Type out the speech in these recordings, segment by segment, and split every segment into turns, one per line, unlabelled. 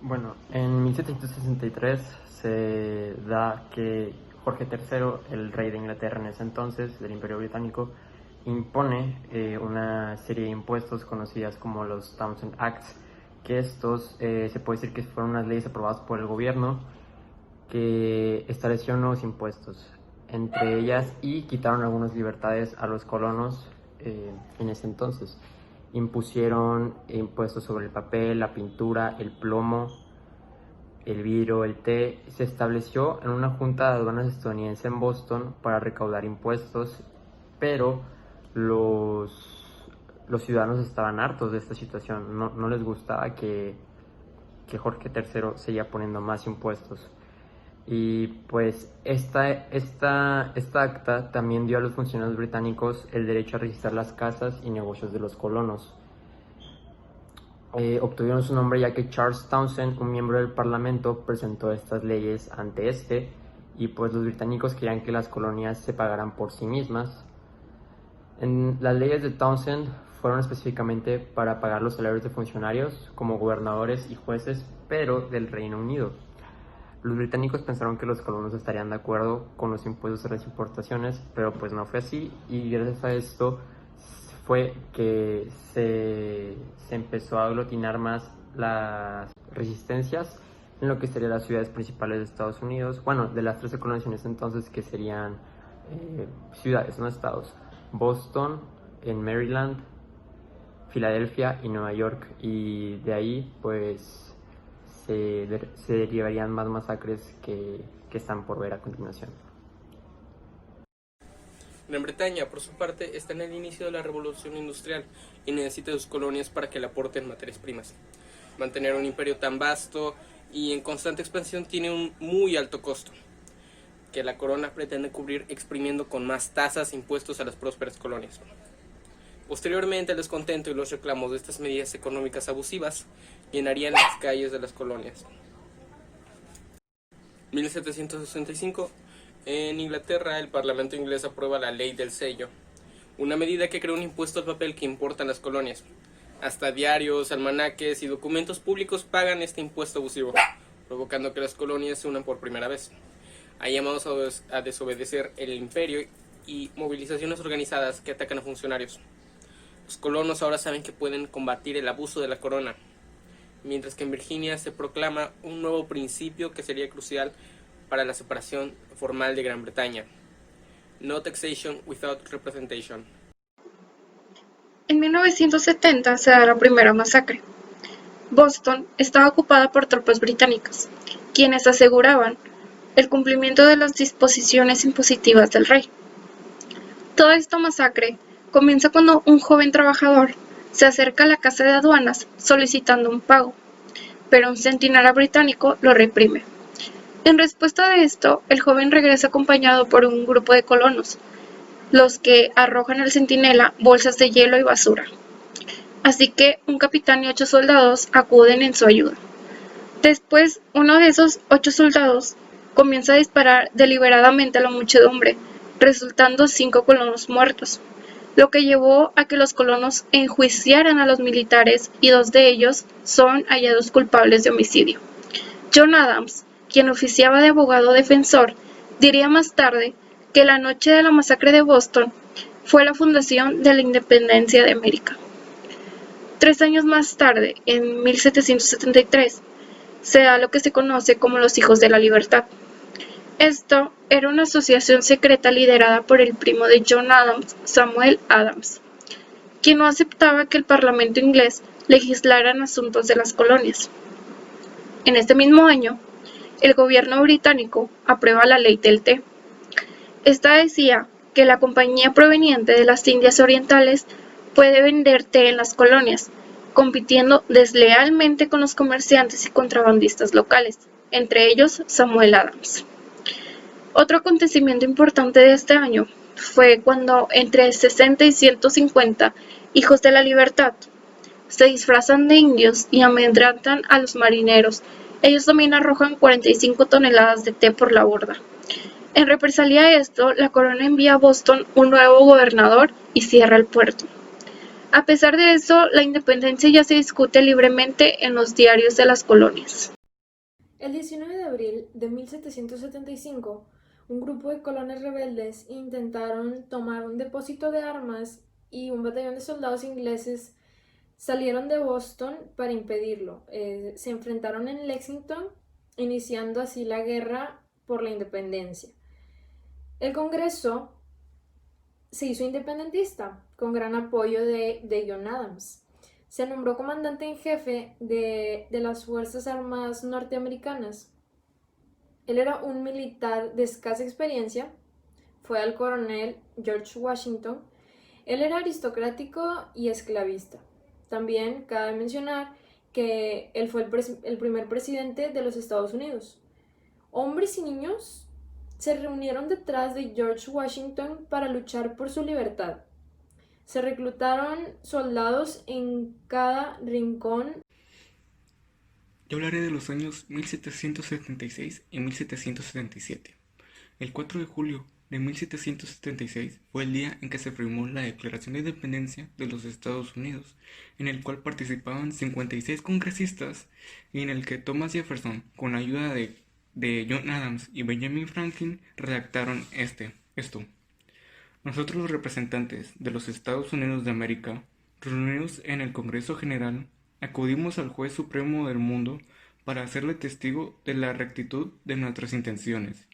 Bueno, en 1763 se da que Jorge III, el rey de Inglaterra en ese entonces, del Imperio Británico, impone una serie de impuestos conocidas como los Townshend Acts, que estos se puede decir que fueron unas leyes aprobadas por el gobierno que estableció nuevos impuestos, entre ellas, y quitaron algunas libertades a los colonos en ese entonces. Impusieron impuestos sobre el papel, la pintura, el plomo, el vidrio, el té. Se estableció en una junta de aduanas estadounidense en Boston para recaudar impuestos, pero los ciudadanos estaban hartos de esta situación. No les gustaba que Jorge III seguía poniendo más impuestos. Y pues esta acta también dio a los funcionarios británicos el derecho a registrar las casas y negocios de los colonos. Obtuvieron su nombre ya que Charles Townshend, un miembro del parlamento, presentó estas leyes ante y pues los británicos querían que las colonias se pagaran por sí mismas. Las leyes de Townshend fueron específicamente para pagar los salarios de funcionarios como gobernadores y jueces, pero del Reino Unido. Los británicos pensaron que los colonos estarían de acuerdo con los impuestos a las importaciones, pero pues no fue así, y gracias a esto fue que se empezó a aglutinar más las resistencias en lo que serían las ciudades principales de Estados Unidos, bueno, de las 13 colonias en ese entonces, que serían ciudades, no estados: Boston, en Maryland, Filadelfia y Nueva York. Y de ahí pues se derivarían más masacres que están por ver a continuación.
Gran Bretaña, por su parte, está en el inicio de la revolución industrial y necesita sus colonias para que le aporten materias primas. Mantener un imperio tan vasto y en constante expansión tiene un muy alto costo, que la corona pretende cubrir exprimiendo con más tasas e impuestos a las prósperas colonias. Posteriormente, el descontento y los reclamos de estas medidas económicas abusivas llenarían las calles de las colonias. 1765. En Inglaterra, el Parlamento inglés aprueba la Ley del Sello, una medida que crea un impuesto al papel que importan las colonias. Hasta diarios, almanaques y documentos públicos pagan este impuesto abusivo, provocando que las colonias se unan por primera vez. Hay llamados a desobedecer el imperio y movilizaciones organizadas que atacan a funcionarios. Los colonos ahora saben que pueden combatir el abuso de la corona, mientras que en Virginia se proclama un nuevo principio que sería crucial para la separación formal de Gran Bretaña: no taxation without representation.
En 1970 se da la primera masacre. Boston estaba ocupada por tropas británicas, quienes aseguraban el cumplimiento de las disposiciones impositivas del rey. Toda esta masacre comienza cuando un joven trabajador se acerca a la casa de aduanas solicitando un pago, pero un centinela británico lo reprime. En respuesta de esto, el joven regresa acompañado por un grupo de colonos, los que arrojan al centinela bolsas de hielo y basura. Así que un capitán y 8 soldados acuden en su ayuda. Después, uno de esos 8 soldados comienza a disparar deliberadamente a la muchedumbre, resultando 5 colonos muertos, lo que llevó a que los colonos enjuiciaran a los militares y 2 de ellos son hallados culpables de homicidio. John Adams, quien oficiaba de abogado defensor, diría más tarde que la noche de la masacre de Boston fue la fundación de la independencia de América. 3 años más tarde, en 1773, se da lo que se conoce como los Hijos de la Libertad. Esto era una asociación secreta liderada por el primo de John Adams, Samuel Adams, quien no aceptaba que el Parlamento inglés legislara en asuntos de las colonias. En este mismo año, el gobierno británico aprueba la Ley del Té. Esta decía que la compañía proveniente de las Indias Orientales puede vender té en las colonias, compitiendo deslealmente con los comerciantes y contrabandistas locales, entre ellos Samuel Adams. Otro acontecimiento importante de este año fue cuando entre 60 y 150 hijos de la libertad se disfrazan de indios y amedrentan a los marineros. Ellos también arrojan 45 toneladas de té por la borda. En represalia a esto, la corona envía a Boston un nuevo gobernador y cierra el puerto. A pesar de eso, la independencia ya se discute libremente en los diarios de las colonias.
El 19 de abril de 1775, un grupo de colonos rebeldes intentaron tomar un depósito de armas y un batallón de soldados ingleses salieron de Boston para impedirlo. Se enfrentaron en Lexington, iniciando así la guerra por la independencia. El Congreso se hizo independentista, con gran apoyo de John Adams. Se nombró comandante en jefe de las Fuerzas Armadas norteamericanas. Él era un militar de escasa experiencia, fue al coronel George Washington. Él era aristocrático y esclavista. También cabe mencionar que él fue el primer presidente de los Estados Unidos. Hombres y niños se reunieron detrás de George Washington para luchar por su libertad. Se reclutaron soldados en cada rincón.
Yo hablaré de los años 1776 y 1777. El 4 de julio de 1776 fue el día en que se firmó la Declaración de Independencia de los Estados Unidos, en el cual participaban 56 congresistas y en el que Thomas Jefferson, con la ayuda de John Adams y Benjamin Franklin, redactaron esto. Nosotros, los representantes de los Estados Unidos de América, reunidos en el Congreso General, acudimos al Juez Supremo del mundo para hacerle testigo de la rectitud de nuestras intenciones.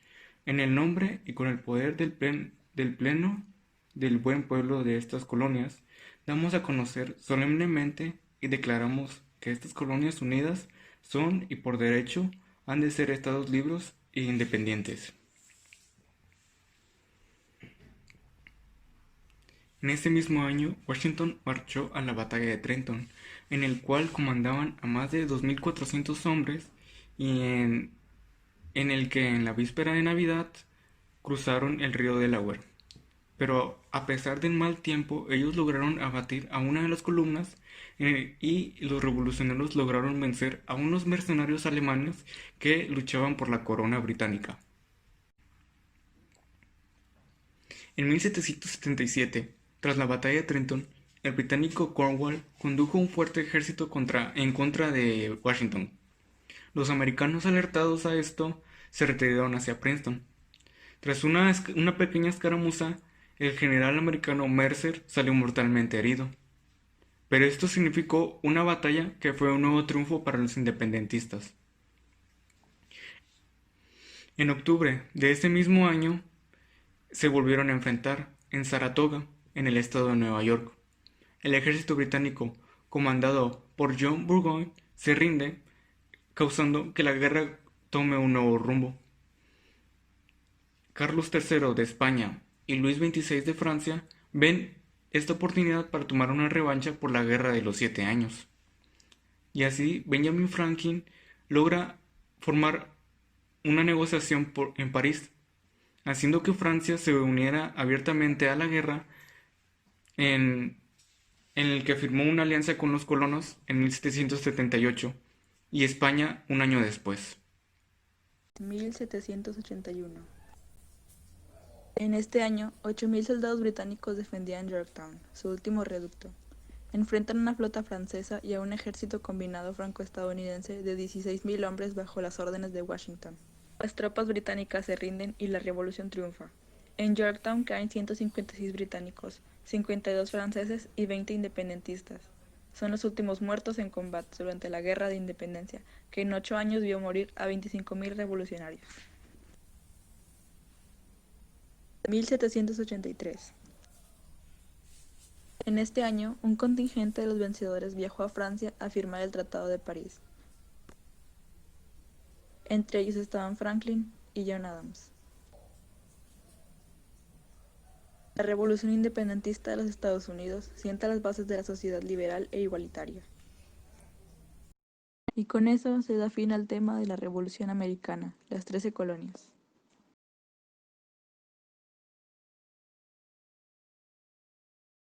En el nombre y con el poder del Pleno del buen pueblo de estas colonias, damos a conocer solemnemente y declaramos que estas colonias unidas son y por derecho han de ser estados libres e independientes. En ese mismo año, Washington marchó a la batalla de Trenton, en el cual comandaban a más de 2.400 hombres y en el que en la víspera de Navidad cruzaron el río Delaware. Pero a pesar del mal tiempo, ellos lograron abatir a una de las columnas y los revolucionarios lograron vencer a unos mercenarios alemanes que luchaban por la corona británica. En 1777, tras la batalla de Trenton, el británico Cornwall condujo un fuerte ejército en contra de Washington. Los americanos, alertados a esto, se retiraron hacia Princeton. Tras una pequeña escaramuza, el general americano Mercer salió mortalmente herido. Pero esto significó una batalla que fue un nuevo triunfo para los independentistas. En octubre de ese mismo año, se volvieron a enfrentar en Saratoga, en el estado de Nueva York. El ejército británico, comandado por John Burgoyne, se rinde, causando que la guerra tome un nuevo rumbo. Carlos III de España y Luis XXVI de Francia ven esta oportunidad para tomar una revancha por la Guerra de los 7 años. Y así Benjamin Franklin logra formar una negociación en París, haciendo que Francia se uniera abiertamente a la guerra, en el que firmó una alianza con los colonos en 1778 y España un año después.
1781. En este año, 8.000 soldados británicos defendían Yorktown, su último reducto. Enfrentan a una flota francesa y a un ejército combinado franco-estadounidense de 16.000 hombres bajo las órdenes de Washington. Las tropas británicas se rinden y la revolución triunfa. En Yorktown caen 156 británicos, 52 franceses y 20 independentistas. Son los últimos muertos en combate durante la Guerra de Independencia, que en 8 años vio morir a 25.000 revolucionarios. 1783. En este año, un contingente de los vencedores viajó a Francia a firmar el Tratado de París. Entre ellos estaban Franklin y John Adams. La revolución independentista de los Estados Unidos sienta las bases de la sociedad liberal e igualitaria. Y con eso se da fin al tema de la Revolución Americana, las 13 colonias.